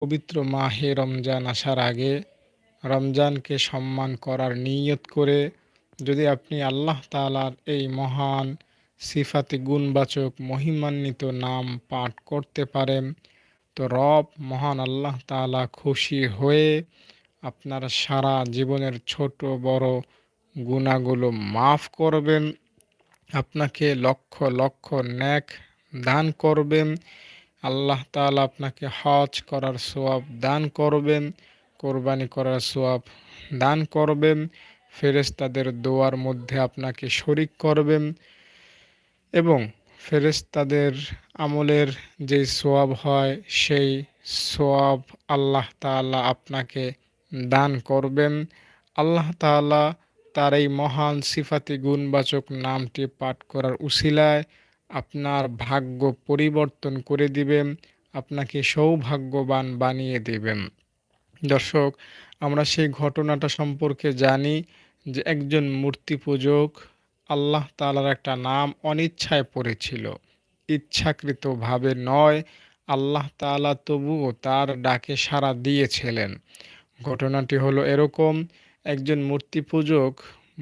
পবিত্র মাহে রমজান আসার আগে রমজানকে সম্মান করার নিয়ত করে যদি আপনি আল্লাহ তাআলার এই মহান সিফাতে গুণবাচক মহিমান্বিত নাম পাঠ করতে পারেন, তো রব মহান আল্লাহ তাআলা খুশি হয়ে আপনার সারা জীবনের ছোট বড় গুনাহগুলো মাফ করবেন, আপনাকে লক্ষ লক্ষ নেক দান করবেন। আল্লাহ তাআলা আপনাকে হজ করার সওয়াব দান করবেন, কোরবানি করার সওয়াব দান করবেন, ফেরেশতাদের দোয়ার মধ্যে আপনাকে শরিক করবেন এবং ফেরেশতাদের আমলের যে সওয়াব হয় সেই সওয়াব আল্লাহ তাআলা আপনাকে দান করবেন। আল্লাহ তাআলা তার এই মহান সিফাতি গুণবাচক নামটি পাঠ করার উসিলায় আপনার ভাগ্য পরিবর্তন করে দিবেন, আপনাকে সৌভাগ্যবান বানিয়ে দিবেন। দর্শক, আমরা সেই ঘটনাটা সম্পর্কে জানি যে একজন মূর্তি পূজক আল্লাহ তাআলার একটা নাম অনিচ্ছায় পড়েছিল। ইচ্ছাকৃতভাবে নয়, আল্লাহ তাআলা তবুও তার ডাকে সাড়া দিয়েছিলেন। ঘটনাটি হলো এরকম, একজন মূর্তি পূজক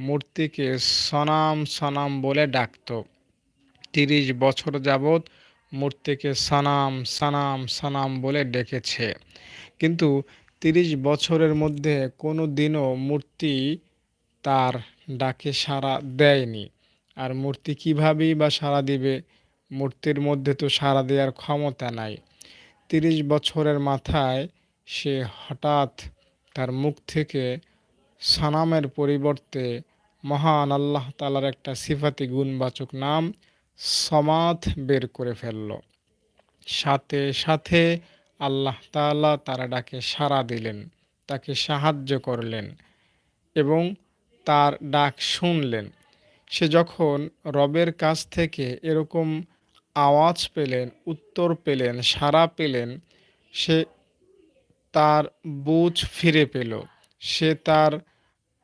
মূর্তিকে সনাম সনাম বলে ডাকত। ৩০ বছর যাবৎ মূর্তিকে সানাম সানাম সানাম বলে ডেকেছে। কিন্তু ৩০ বছরের মধ্যে কোনো দিনও মূর্তি তার ডাকে সাড়া দেয়নি। আর মূর্তি কীভাবেই বা সাড়া দিবে? মূর্তির মধ্যে তো সাড়া দেওয়ার ক্ষমতা নাই। ৩০ বছরের মাথায় সে হঠাৎ তার মুখ থেকে সানামের পরিবর্তে মহান আল্লাহ তাআলার একটা সিফাতি গুণবাচক নাম সমাদ বের করে ফেলল। সাথে সাথে আল্লাহ তাআলা তার ডাকে সাড়া দিলেন, তাকে সাহায্য করলেন এবং তার ডাক শুনলেন। সে যখন রবের কাছ থেকে এরকম আওয়াজ পেলেন, উত্তর পেলেন, সাড়া পেলেন, সে তার বুঝ ফিরে পেল। সে তার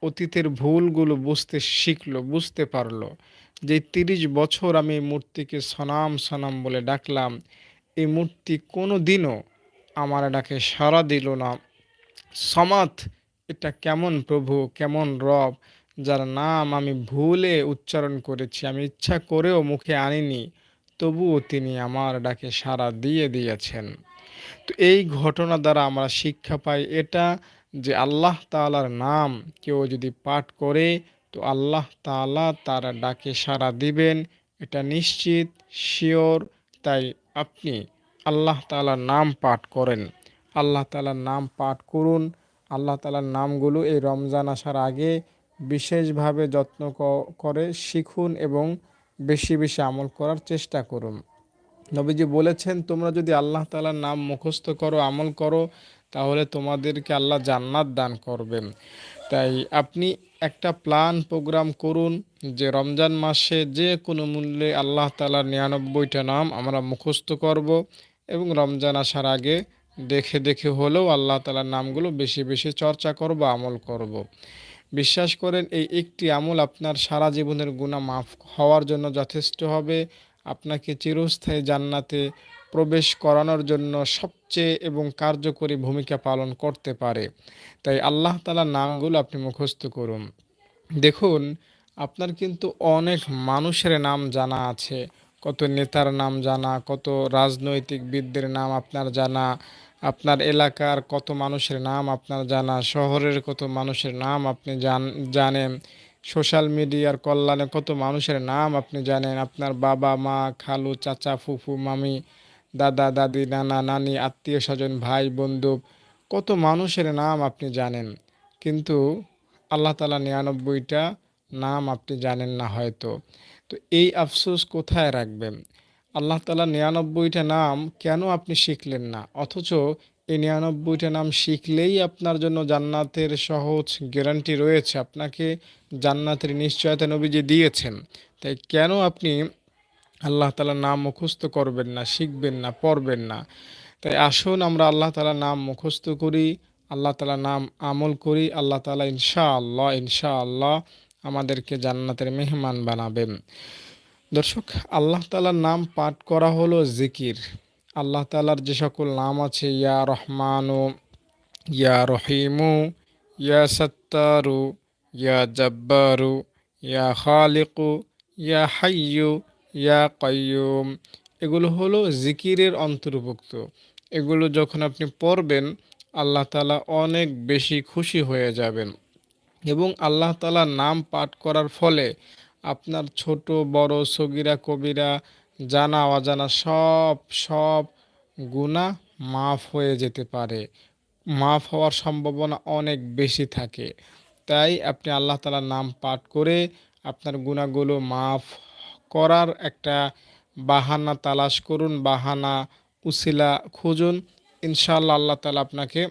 অতীতের ভুলগুলো বুঝতে পারল যে ৩০ বছর আমি এই মূর্তিকে সনাম সনাম বলে ডাকলাম, এই মূর্তি কোনো দিনও আমার ডাকে সাড়া দিল না। সমাদ, এটা কেমন প্রভু, কেমন রব, যার নাম আমি ভুলে উচ্চারণ করেছি, আমি ইচ্ছা করেও মুখে আনিনি, তবুও তিনি আমার ডাকে সাড়া দিয়েছেন। তো এই ঘটনা দ্বারা আমরা শিক্ষা পাই এটা, যে আল্লাহ তাআলার নাম কেউ যদি পাঠ করে তো আল্লাহ তাআলা তার ডাকে সাড়া দিবেন, এটা নিশ্চিত, শিওর। তাই আপনি আল্লাহ তাআলার নাম পাঠ করেন, আল্লাহ তাআলার নাম পাঠ করুন। আল্লাহ তাআলার নামগুলো এই রমজান আসার আগে বিশেষভাবে যত্ন করে শিখুন এবং বেশি বেশি আমল করার চেষ্টা করুন। নবীজি বলেছেন, তোমরা যদি আল্লাহ তাআলার নাম মুখস্থ করো, আমল করো, তাহলে তোমাদেরকে আল্লাহ জান্নাত দান করবেন। তাই আপনি একটা প্ল্যান প্রোগ্রাম করুন যে রমজান মাসে যে কোনো মূল্যে আল্লাহ তাআলার ৯৯টা নাম আমরা মুখস্থ করব এবং রমজান আসার আগে দেখে দেখে হলেও আল্লাহ তাআলার নামগুলো বেশি বেশি চর্চা করব, আমল করব। বিশ্বাস করেন, এই একটি আমল আপনার সারা জীবনের গুনাহ মাফ হওয়ার জন্য যথেষ্ট হবে। আপনাকে চিরস্থায়ী জান্নাতে প্রবেশ করানোর জন্য সবচেয়ে এবং কার্যকরী ভূমিকা পালন করতে পারে। তাই আল্লাহ তাআলার নামগুলো আপনি মুখস্থ করুন। দেখুন, আপনার কিন্তু অনেক মানুষের নাম জানা আছে। কত নেতার নাম জানা, কত রাজনৈতিকবিদদের নাম আপনার জানা, আপনার এলাকার কত মানুষের নাম আপনার জানা, শহরের কত মানুষের নাম আপনি জানেন, সোশ্যাল মিডিয়ার কল্যাণে কত মানুষের নাম আপনি জানেন, আপনার বাবা, মা, খালু, চাচা, ফুফু, মামি, দাদা, দাদি, নানা, নানি, আত্মীয়স্বজন, ভাই, বন্ধু, কত মানুষের নাম আপনি জানেন। কিন্তু আল্লাহ তাআলা ৯৯টা নাম আপনি জানেন না হয়তো। তো এই আফসোস কোথায় রাখবেন? আল্লাহ তাআলার ৯৯টা নাম কেন আপনি শিখলেন না? অথচ এই ৯৯টা নাম শিখলেই আপনার জন্য জান্নাতের সহজ গ্যারান্টি রয়েছে। আপনাকে জান্নাতের নিশ্চয়তা নবীজি দিয়েছেন। তাই কেন আপনি আল্লাহ তাআলার নাম মুখস্থ করবেন না, শিখবেন না, পড়বেন না? তাই আসুন আমরা আল্লাহ তাআলার নাম মুখস্থ করি, আল্লাহ তাআলার নাম আমল করি। আল্লাহ তাআলা ইনশাআল্লাহ ইনশাআল্লাহ আমাদেরকে জান্নাতের মেহমান বানাবেন। দর্শক, আল্লাহ তাআলার নাম পাঠ করা হলো জিকির। আল্লাহ তাআলার যে সকল নাম আছে, ইয়া রহমানু, ইয়া রহিমু, ইয়া সত্তারু, ইয়া জব্বারু, ইয়া খালিকু, ইয়া হাইয়ু, ইয়া কাইয়ুম, এগুলো হলো জিকিরের অন্তর্ভুক্ত। এগুলো যখন আপনি পড়বেন, আল্লাহ তাআলা অনেক বেশি খুশি হয়ে যাবেন। এবং আল্লাহ তাআলার নাম পাঠ করার ফলে আপনার ছোট বড় সগীরা কবিরা জানা অজানা সব সব গুনাহ মাফ হয়ে যেতে পারে, মাফ হওয়ার সম্ভাবনা অনেক বেশি থাকে। তাই আপনি আল্লাহ তাআলার নাম পাঠ করে আপনার গুনাহগুলো মাফ করার একটা বাহানা তালাশ করুন, বাহানা উসিলা খুঁজুন। ইনশাআল্লাহ আল্লাহ তাআলা আপনাকে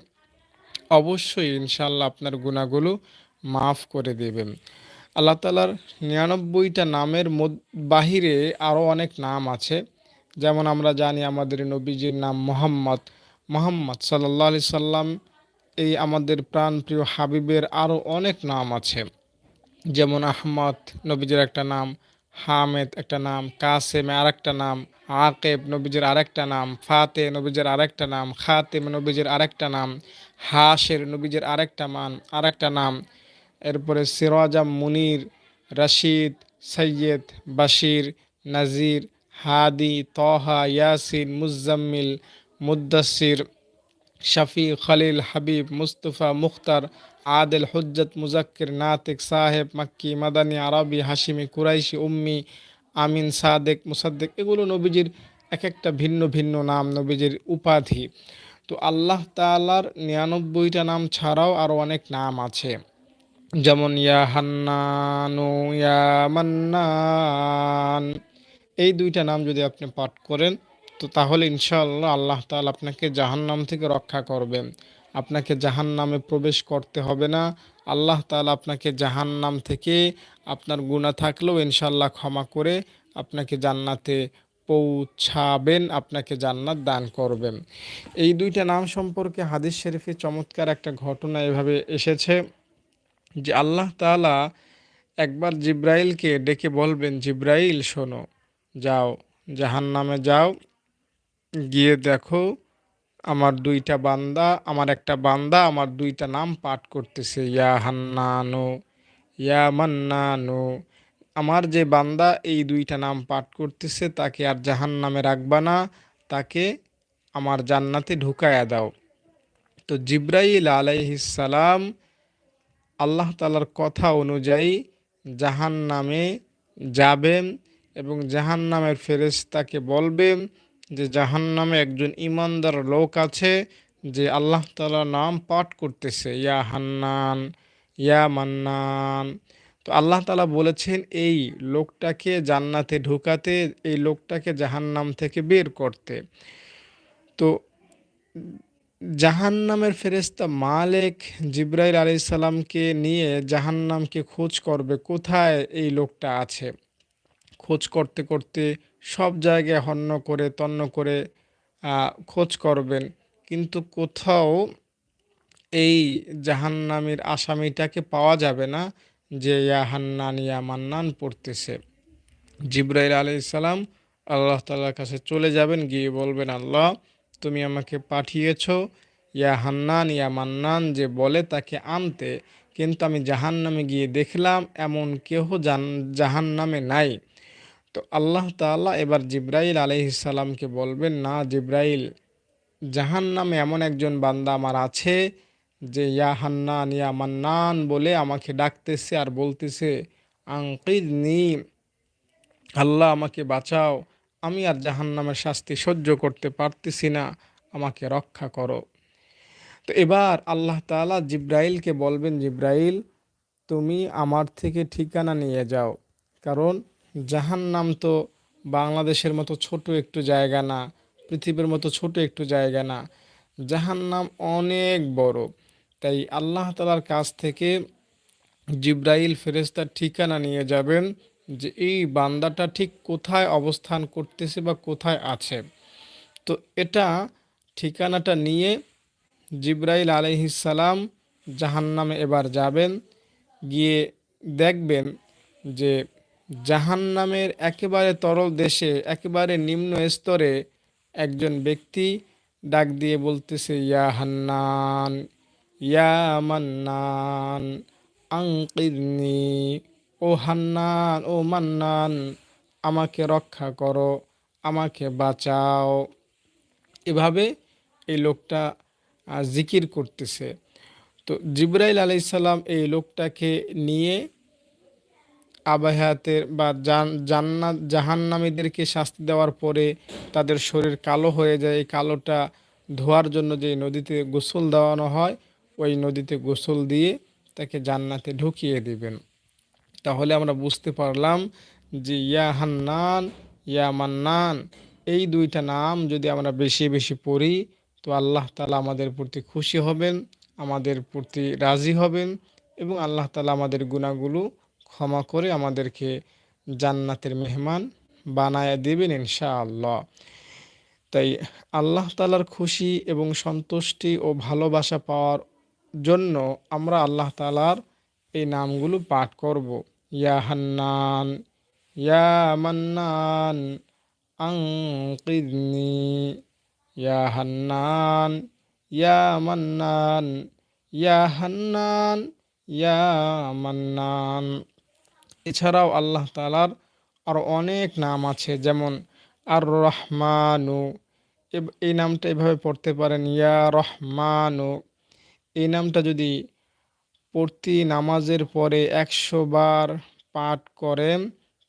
অবশ্যই ইনশাআল্লাহ আপনার গুনাহগুলো মাফ করে দেবেন। আল্লাহ তাআলার ৯৯টা নামের বাহিরে আরও অনেক নাম আছে। যেমন আমরা জানি আমাদের নবীজির নাম মোহাম্মদ। মোহাম্মদ সাল্লাল্লাহু আলাইহি সাল্লাম, এই আমাদের প্রাণপ্রিয় হাবিবের আরও অনেক নাম আছে। যেমন আহমদ নবীজির একটা নাম, হামেদ একটা নাম, কাসেম আরেকটা নাম, আকেব নবীজির আরেকটা নাম, ফাতে নবীজির আরেকটা নাম, খাতেম নবীজির আরেকটা নাম, হাশের নবীজির আরেকটা নাম। এরপরে সিরাজাম মুনির, রশিদ, সৈয়দ, বাশির, নাজির, হাদি, তহা, ইয়াসিন, মুজাম্মিল, মুদ্দাসির, শফি, খলিল, হাবিব, মুস্তফা, মুখতার, আদেল, হুজ্জত, মুজাক্কির, নাতিক, সাহেব, মাক্কি, মাদানী, আরবি, হাশিমি, কুরাইশি, উম্মি, আমিন, সাদেক, মুসাদ্দেক, এগুলো নবীজির এক একটা ভিন্ন ভিন্ন নাম, নবীজির উপাধি। তো আল্লাহ তাআলার ৯৯টা নাম ছাড়াও আরও অনেক নাম আছে। যেমন ইয়া হান্নানু, ইয়া মান্নান, এই দুইটা নাম যদি আপনি পাঠ করেন, তো তাহলে ইনশাআল্লাহ আল্লাহ তাআলা আপনাকে জাহান্নাম থেকে রক্ষা করবেন। আপনাকে জাহান্নামে প্রবেশ করতে হবে না। আল্লাহ তাআলা আপনাকে জাহান্নাম থেকে আপনার গুনাহ থাকলেও ইনশাআল্লাহ ক্ষমা করে আপনাকে জান্নাতে পৌঁছাবেন, আপনাকে জান্নাত দান করবেন। এই দুইটা নাম সম্পর্কে হাদিস শরীফে চমৎকার একটা ঘটনা এভাবে এসেছে যে আল্লাহ তাআলা একবার জিব্রাইলকে ডেকে বলবেন, জিব্রাইল শোনো, যাও জাহান্নামে যাও, গিয়ে দেখো আমার দুইটা বান্দা, আমার একটা বান্দা আমার দুইটা নাম পাঠ করতেছে, ইয়া হান্নানু, ইয়া মান্নানু। আমার যে বান্দা এই দুইটা নাম পাঠ করতেছে তাকে আর জাহান্নামে রাখবা না, তাকে আমার জান্নাতে ঢুকায়া দাও। তো জিব্রাইল আলাইহিস সালাম আল্লাহ তাআলার কথা অনুযায়ী জাহান্নামে যাবেন এবং জাহান্নামের ফেরেশতাকে বলবেন যে জাহান্নামে একজন ঈমানদার লোক আছে যে আল্লাহ তাআলার নাম পাঠ করতেছে, ইয়া হান্নান, ইয়া মান্নান। তো আল্লাহ তাআলা বলেছেন এই লোকটাকে জান্নাতে ঢুকাতে, এই লোকটাকে জাহান্নাম থেকে বের করতে। তো জাহান্নামের ফেরেশতা মালেক জিব্রাইল আলাইহিস সালামকে নিয়ে জাহান্নামকে খোঁজ করবে কোথায় এই লোকটা আছে। খোঁজ করতে করতে সব জায়গায় হন্য করে তন্ন করে খোঁজ করবেন, কিন্তু কোথাও এই জাহান্নামীর আসামিটাকে পাওয়া যাবে না যে ইয়া হান্নান ইয়া মান্নান পড়তেছে। জিব্রাইল আলাইহিস সালাম আল্লাহ তাআলার কাছে চলে যাবেন, গিয়ে বলবেন, আল্লাহ তুমি আমাকে পাঠিয়েছো ইয়া হান্নান ইয়া মান্নান যে বলে তাকে আনতে, কিন্তু আমি জাহান্নামে গিয়ে দেখলাম এমন কেহ জাহান্নামে নাই। তো আল্লাহ তাআলা এবার জিব্রাইল আলাইহিস সালামকে বলবেন, না জিব্রাইল, জাহান্নামে এমন একজন বান্দা আমার আছে যে ইয়া হান্নান ইয়া মান্নান বলে আমাকে ডাকতেছে আর বলতেছে, আনকিদনি, আল্লাহ আমাকে বাঁচাও, আমি আর জাহান্নামের শাস্তি সহ্য করতে পারতেছি না, আমাকে রক্ষা করো। তো এবার আল্লাহ তাআলা জিব্রাইলকে বলবেন, জিব্রাইল তুমি আমার থেকে ঠিকানা নিয়ে যাও, কারণ জাহান্নাম তো বাংলাদেশের মতো ছোট একটু জায়গা না, পৃথিবীর মতো ছোট একটু জায়গা না, জাহান্নাম অনেক বড়। তাই আল্লাহ তাআলার কাছ থেকে জিব্রাইল ফেরেশতার ঠিকানা নিয়ে যাবেন যে এই বান্দাটা ঠিক কোথায় অবস্থান করতেছে বা কোথায় আছে। তো এটা ঠিকানাটা নিয়ে জিব্রাইল আলাইহিস সালাম জাহান্নামে এবার যাবেন, গিয়ে দেখবেন যে জাহান্নামের একেবারে তরল দেশে, একেবারে নিম্ন স্তরে একজন ব্যক্তি ডাক দিয়ে বলতেছে, ইয়া হান্নান, ইয়া মান্নান, আনকিদনি, ও হান্নান, ও মান্নান, আমাকে রক্ষা করো, আমাকে বাঁচাও। এভাবে এই লোকটা জিকির করতেছে। তো জিবরাইল আলাইসাল্লাম এই লোকটাকে নিয়ে আবাহাতের বা জান্নাত জাহান্নামীদেরকে শাস্তি দেওয়ার পরে তাদের শরীর কালো হয়ে যায়, এই কালোটা ধোয়ার জন্য যে নদীতে গোসল দেওয়ানো হয়, ওই নদীতে গোসল দিয়ে তাকে জান্নাতে ঢুকিয়ে দিবেন। তাহলে আমরা বুঝতে পারলাম যে ইয়া হান্নান, ইয়া মান্নান, এই দুইটা নাম যদি আমরা বেশি বেশি পড়ি, তো আল্লাহ তাআলা আমাদের প্রতি খুশি হবেন, আমাদের প্রতি রাজি হবেন, এবং আল্লাহ তাআলা আমাদের গুনাহগুলো ক্ষমা করে আমাদেরকে জান্নাতের মেহমান বানায় দিবেন ইনশাআল্লাহ। তাই আল্লাহ তাআলার খুশি এবং সন্তুষ্টি ও ভালোবাসা পাওয়ার জন্য আমরা আল্লাহ তাআলার এই নামগুলো পাঠ করব। ইয়া হান্নান, ইয়া মান্নান, আনকিদনি, ইয়া হান্নান, ইয়া মান্নান, ইয়া হান্নান, ইয়া মান্নান। এছাড়াও আল্লাহ তাআলার আরও অনেক নাম আছে, যেমন আর রহমানু, এই নামটা এভাবে পড়তে পারেন, ইয়া রহমানু। এই নামটা যদি প্রতি নামাজের পরে ১০০ বার পাঠ করেন,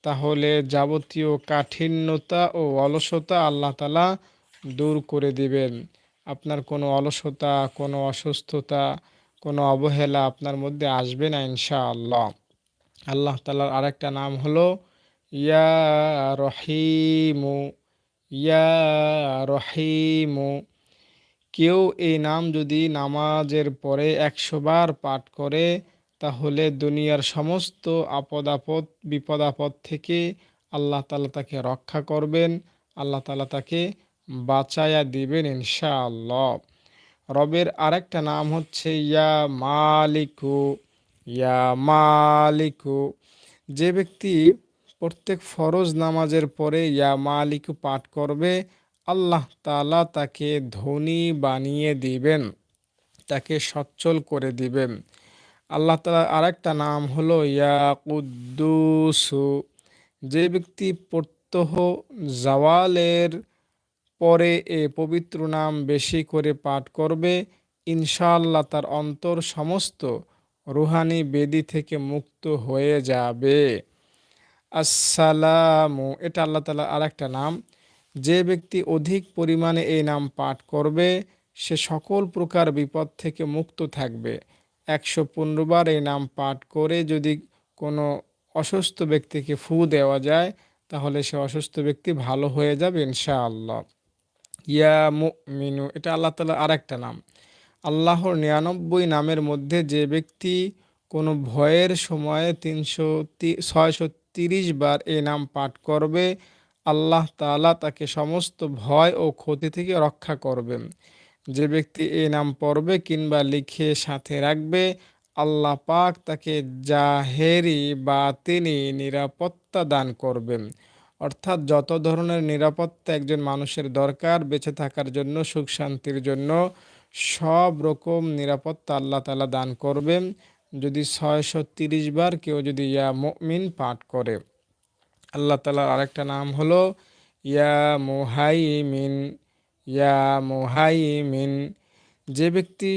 তাহলে যাবতীয় কাঠিন্যতা ও অলসতা আল্লাহ তাআলা দূর করে দিবেন। আপনার কোনো অলসতা, কোনো অসুস্থতা, কোনো অবহেলা আপনার মধ্যে আসবে না ইনশাআল্লাহ। আল্লাহ তাআলার আরেকটা নাম হলো ইয়া রহিমু, ইয়া রহিমু। কেউ এই নাম যদি নামাজের পরে ১০০ বার পাঠ করে, তাহলে দুনিয়ার সমস্ত আপদ আপদ বিপদ আপদ থেকে আল্লাহ তাআলা তাকে রক্ষা করবেন, আল্লাহ তাআলা তাকে বাঁচায়া দিবেন ইনশাআল্লাহ। রবের আরেকটা নাম হচ্ছে ইয়া মালিকু, ইয়া মালিকু। যে ব্যক্তি প্রত্যেক ফরজ নামাজের পরে ইয়া মালিকু পাঠ করবে, আল্লাহ তাআলা তাকে ধনী বানিয়ে দিবেন, তাকে সচ্ছল করে দিবেন। আল্লাহ তাআলার আরেকটা নাম হলো ইয়া কুদ্দুসু। যে ব্যক্তি প্রত্যহ জাওয়ালের পরে এ পবিত্র নাম বেশি করে পাঠ করবে, ইনশাআল্লাহ তার অন্তর সমস্ত রুহানি বেদি থেকে মুক্ত হয়ে যাবে। আসসালামু, এটা আল্লাহ তাআলার আরেকটা নাম। যে ব্যক্তি অধিক পরিমাণে এই নাম পাঠ করবে, সে সকল প্রকার বিপদ থেকে মুক্ত থাকবে। ১১৫ বার এই নাম পাঠ করে যদি কোনো অসুস্থ ব্যক্তিকে ফু দেওয়া যায়, তাহলে সে অসুস্থ ব্যক্তি ভালো হয়ে যাবে ইনশাআল্লাহ। ইয়া মুমিনু, এটা আল্লাহ তাআলার আরেকটা নাম। আল্লাহর ৯৯ নামের মধ্যে যে ব্যক্তি কোনো ভয়ের সময়ে ৬৩০ বার এই নাম পাঠ করবে, আল্লাহ তাআলা তাকে সমস্ত ভয় ও ক্ষতি থেকে রক্ষা করবেন। যে ব্যক্তি এই নাম পড়বে কিংবা লিখে সাথে রাখবে, আল্লাহ পাক তাকে জাহেরি বাতিনি নিরাপত্তা দান করবেন। অর্থাৎ যত ধরনের নিরাপত্তা একজন মানুষের দরকার বেঁচে থাকার জন্য, সুখ শান্তির জন্য, সব রকম নিরাপত্তা আল্লাহ তাআলা দান করবেন যদি ৬৩০ বার কেউ যদি ইয়া মুমিন পাঠ করে। আল্লাহ তাআলার আরেকটা নাম হলো ইয়া মুহাইমিন, ইয়া মুহাইমিন। যে ব্যক্তি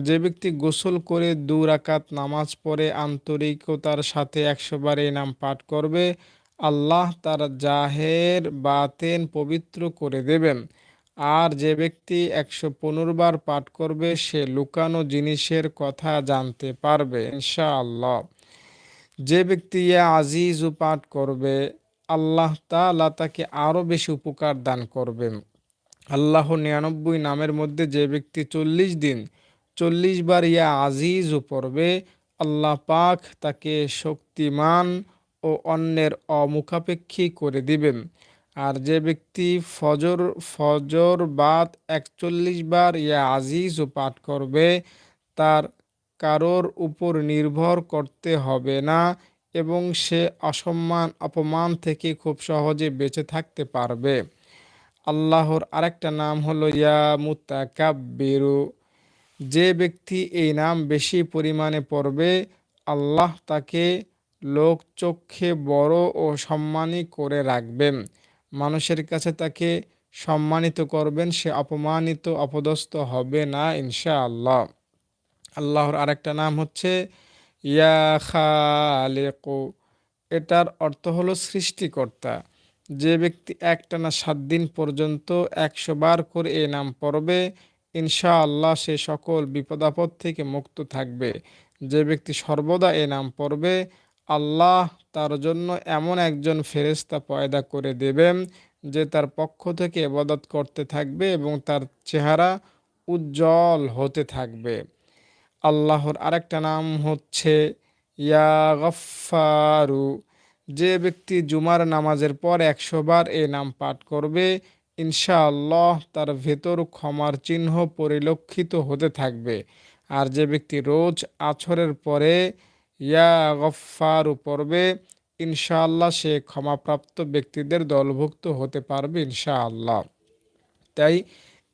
যে ব্যক্তি গোসল করে ২ রাকাত নামাজ পড়ে আন্তরিকতার সাথে ১০০ বার এই নাম পাঠ করবে, আল্লাহ তার জাহের বাতেন পবিত্র করে দেবেন। আর যে ব্যক্তি ১১৫ বার পাঠ করবে, সে লুকানো জিনিসের কথা জানতে পারবে ইনশাআল্লাহ। যে ব্যক্তি ইয়া আজিজু পাঠ করবে, আল্লাহ তাআলা তাকে আরও বেশি উপকার দান করবেন। আল্লাহর ৯৯ নামের মধ্যে যে ব্যক্তি ৪০ দিন ৪০ বার ইয়া আজিজু পড়বে, আল্লাহ পাক তাকে শক্তিমান ও অন্যের অমুখাপেক্ষী করে দিবেন। আর যে ব্যক্তি ফজর ফজর বাদ ৪১ বার ইয়া আজিজু পাঠ করবে, তার কারোর উপর নির্ভর করতে হবে না, এবং সে অসম্মান অপমান থেকে খুব সহজে বেঁচে থাকতে পারবে। আল্লাহর আরেকটা নাম হলো ইয়া মুতাকাব্বিরু। যে ব্যক্তি এই নাম বেশি পরিমাণে পড়বে, আল্লাহ তাকে লোকচক্ষে বড় ও সম্মানী করে রাখবেন। মানুষের কাছে তাকে সম্মানিত করবেন, সে অপমানিত অপদস্থ হবে না ইনশাআল্লাহ। আল্লাহর আরেকটা নাম হচ্ছে ইয়া খালেকু। এটার অর্থ হলো সৃষ্টিকর্তা। যে ব্যক্তি একটানা 7 দিন পর্যন্ত 100 বার করে এই নাম পড়বে, ইনশাআল্লাহ সে সকল বিপদাপদ থেকে মুক্ত থাকবে। যে ব্যক্তি সর্বদা এই নাম পড়বে, আল্লাহ তার জন্য এমন একজন ফেরেশতা পয়দা করে দেবেন যে তার পক্ষ থেকে ইবাদত করতে থাকবে এবং তার চেহারা উজ্জ্বল হতে থাকবে। আল্লাহর আরেকটা নাম হচ্ছে ইয়া গফফারু। যে ব্যক্তি জুমার নামাজের পর 100 বার এই নাম পাঠ করবে, ইনশাআল্লাহ তার ভেতর ক্ষমার চিহ্ন পরিলক্ষিত হতে থাকবে। আর যে ব্যক্তি রোজ আছরের পরে ইয়া গফফারু পড়বে, ইনশাআল্লাহ সে ক্ষমাপ্রাপ্ত ব্যক্তিদের দলভুক্ত হতে পারবে ইনশাআল্লাহ। তাই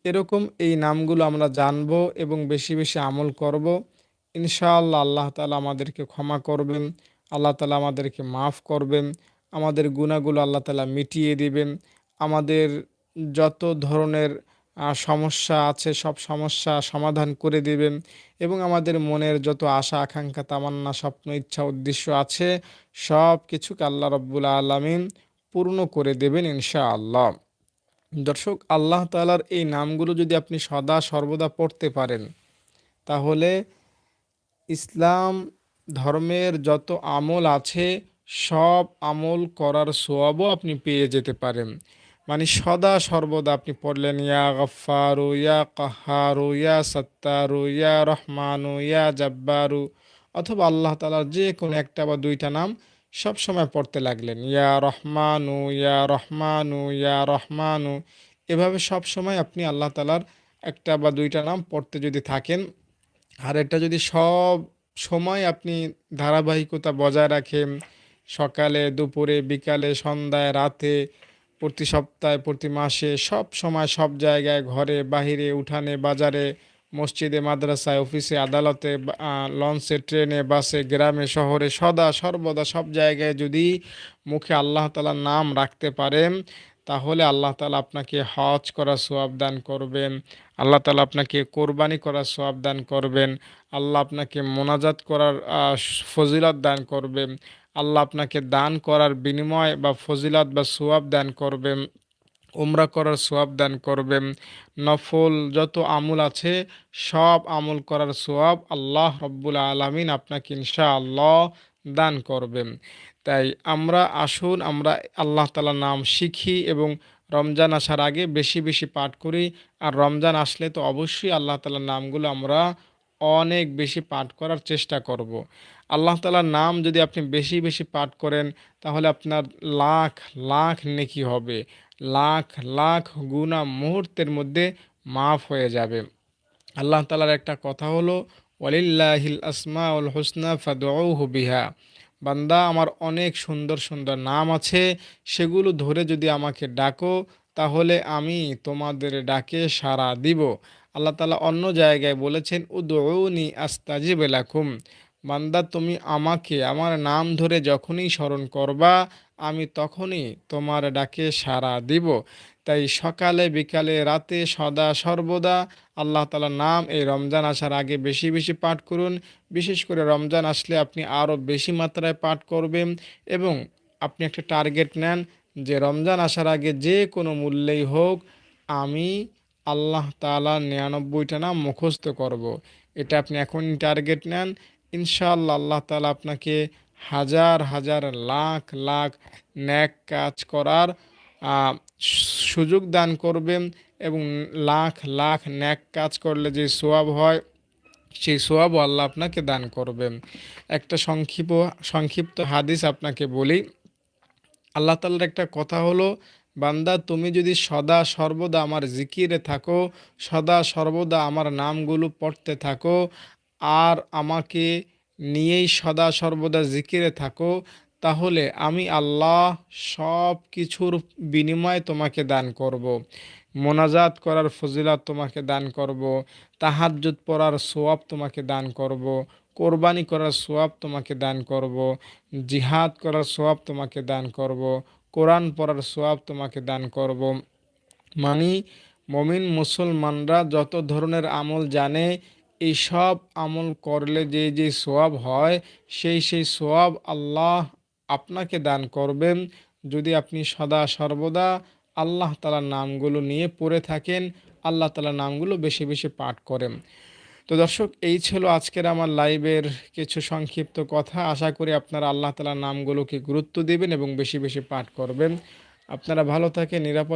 এরকম এই নামগুলো আমরা জানবো এবং বেশি বেশি আমল করব। ইনশাআল্লাহ আল্লাহ তাআলা আমাদেরকে ক্ষমা করবেন, আল্লাহ তাআলা আমাদেরকে মাফ করবেন, আমাদের গুনাহগুলো আল্লাহ তাআলা মিটিয়ে দিবেন, আমাদের যত ধরনের সমস্যা আছে সব সমস্যা সমাধান করে দিবেন এবং আমাদের মনের যত আশা আকাঙ্ক্ষা তামান্না স্বপ্ন ইচ্ছা উদ্দেশ্য আছে সব কিছুকে আল্লাহ রব্বুল আলামিন পূর্ণ করে দেবেন ইনশাআল্লাহ। দর্শক, আল্লাহ তাআলার এই নামগুলো যদি আপনি সদা সর্বদা পড়তে পারেন, তাহলে ইসলাম ধর্মের যত আমল আছে সব আমল করার সওয়াবও আপনি পেয়ে যেতে পারেন। মানে সদা সর্বদা আপনি পড়লেন ইয়া গফফারু ইয়া কাহ্হারু ইয়া সাত্তারু ইয়া রহমানু ইয়া জাব্বারু, অথবা আল্লাহ তাআলার যে কোনো একটা বা দুইটা নাম সব সময় পড়তে লাগলেন ইয়া রহমানু ইয়া রহমানু ইয়া রহমানু। এভাবে সব সময় আপনি আল্লাহ তাআলার একটা বা দুইটা নাম পড়তে যদি থাকেন, আর এটা যদি সব সময় আপনি ধারাবাহিকতা বজায় রাখেন, সকালে দুপুরে বিকালে সন্ধ্যায় রাতে, প্রতি সপ্তাহে প্রতি মাসে সব সময় সব জায়গায় ঘরে বাহিরে উঠানে বাজারে মসজিদে মাদ্রাসায় অফিসে আদালতে লঞ্চে ট্রেনে বাসে গ্রামে শহরে সদা সর্বদা সব জায়গায় যদি মুখে আল্লাহ তাআলার নাম রাখতে পারেন, তাহলে আল্লাহ তাআলা আপনাকে হজ করার সওয়াব দান করবেন, আল্লাহ তাআলা আপনাকে কোরবানি করার সওয়াব দান করবেন, আল্লাহ আপনাকে মোনাজাত করার ফজিলত দান করবেন, আল্লাহ আপনাকে দান করার বিনিময় বা ফজিলত বা সওয়াব দান করবেন, উমরা করার সওয়াব দান করবেন। নফল যত আমল আছে সব আমল করার সওয়াব আল্লাহ রব্বুল আলামিন আপনাকে ইনশাআল্লাহ দান করবেন। তাই আসুন আমরা আল্লাহ তাআলার নাম শিখি এবং রমজান আসার আগে বেশি বেশি পাঠ করি। আর রমজান আসলে তো অবশ্যই আল্লাহ তাআলার নামগুলো আমরা অনেক বেশি পাঠ করার চেষ্টা করব। আল্লাহ তাআলার নাম যদি আপনি বেশি বেশি পাঠ করেন, তাহলে আপনার লাখ লাখ নেকি হবে, লাখ লাখ গুনাহ মুহূর্তের মধ্যে মাফ হয়ে যাবে। আল্লাহ তাআলার একটা কথা হলো ওয়ালিল্লাহিল আসমাউল হুসনা ফাদউহু বিহা। বান্দা, আমার অনেক সুন্দর সুন্দর নাম আছে, সেগুলো ধরে যদি আমাকে ডাকো তাহলে আমি তোমাদের ডাকে সাড়া দিব। আল্লাহ তাআলা অন্য জায়গায় বলেছেন উদউনি আস্তাজিব লাকুম। বান্দা, তুমি আমাকে আমার নাম ধরে যখনই স্মরণ করবা আমি তখনই তোমার ডাকে সাড়া দিব। তাই সকালে বিকালে রাতে সদা সর্বদা আল্লাহ তাআলার নাম এই রমজান আসার আগে বেশি বেশি পাঠ করুন। বিশেষ করে রমজান আসলে আপনি আরও বেশি মাত্রায় পাঠ করবেন এবং আপনি একটা টার্গেট নেন যে রমজান আসার আগে যে কোনো মূল্যেই হোক আমি আল্লাহ তাআলার ৯৯টা নাম মুখস্থ করব। এটা আপনি এখনই টার্গেট নেন। ইনশাআল্লাহ আল্লাহ তাআলা আপনাকে হাজার হাজার লাখ লাখ নেক কাজ করার আ সুযোগ দান করবেন এবং লাখ লাখ নেক কাজ করলে যে সওয়াব হয় সেই সওয়াবও আল্লাহ আপনাকে দান করবেন। একটা সংক্ষিপ্ত হাদিস আপনাকে বলি। আল্লাহ তাআলার একটা কথা হলো, বান্দা তুমি যদি সদা সর্বদা আমার জিকিরে থাকো, সদা সর্বদা আমার নামগুলো পড়তে থাকো আর আমাকে নিয়েই সদা সর্বদা জিকিরে থাকো, তাহলে আমি আল্লাহ সব কিছুর বিনিময়ে তোমাকে দান করব। মোনাজাত করার ফজিলত তোমাকে দান করব, তাহাজ্জুদ পড়ার সোয়াব তোমাকে দান করব, কোরবানি করার সোয়াব তোমাকে দান করব, জিহাদ করার সোয়াব তোমাকে দান করব, কোরআন পড়ার সোয়াব তোমাকে দান করব। মানে মমিন মুসলমানরা যত ধরনের আমল জানে, এই সব আমল করলে যে যে সোয়াব হয়, সেই সোয়াব আল্লাহ আপনাকে দান করবেন যদি আপনি সদা সর্বদা আল্লাহ তাআলার নামগুলো নিয়ে পড়ে থাকেন, আল্লাহ তাআলার নামগুলো বেশি বেশি পাঠ করেন। তো দর্শক, এই ছিল আজকের আমার লাইভের কিছু সংক্ষিপ্ত কথা। আশা করি আপনারা আল্লাহ তাআলার নামগুলোকে গুরুত্ব দিবেন এবং বেশি বেশি পাঠ করবেন। আপনারা ভালো থাকেন, নিরাপদ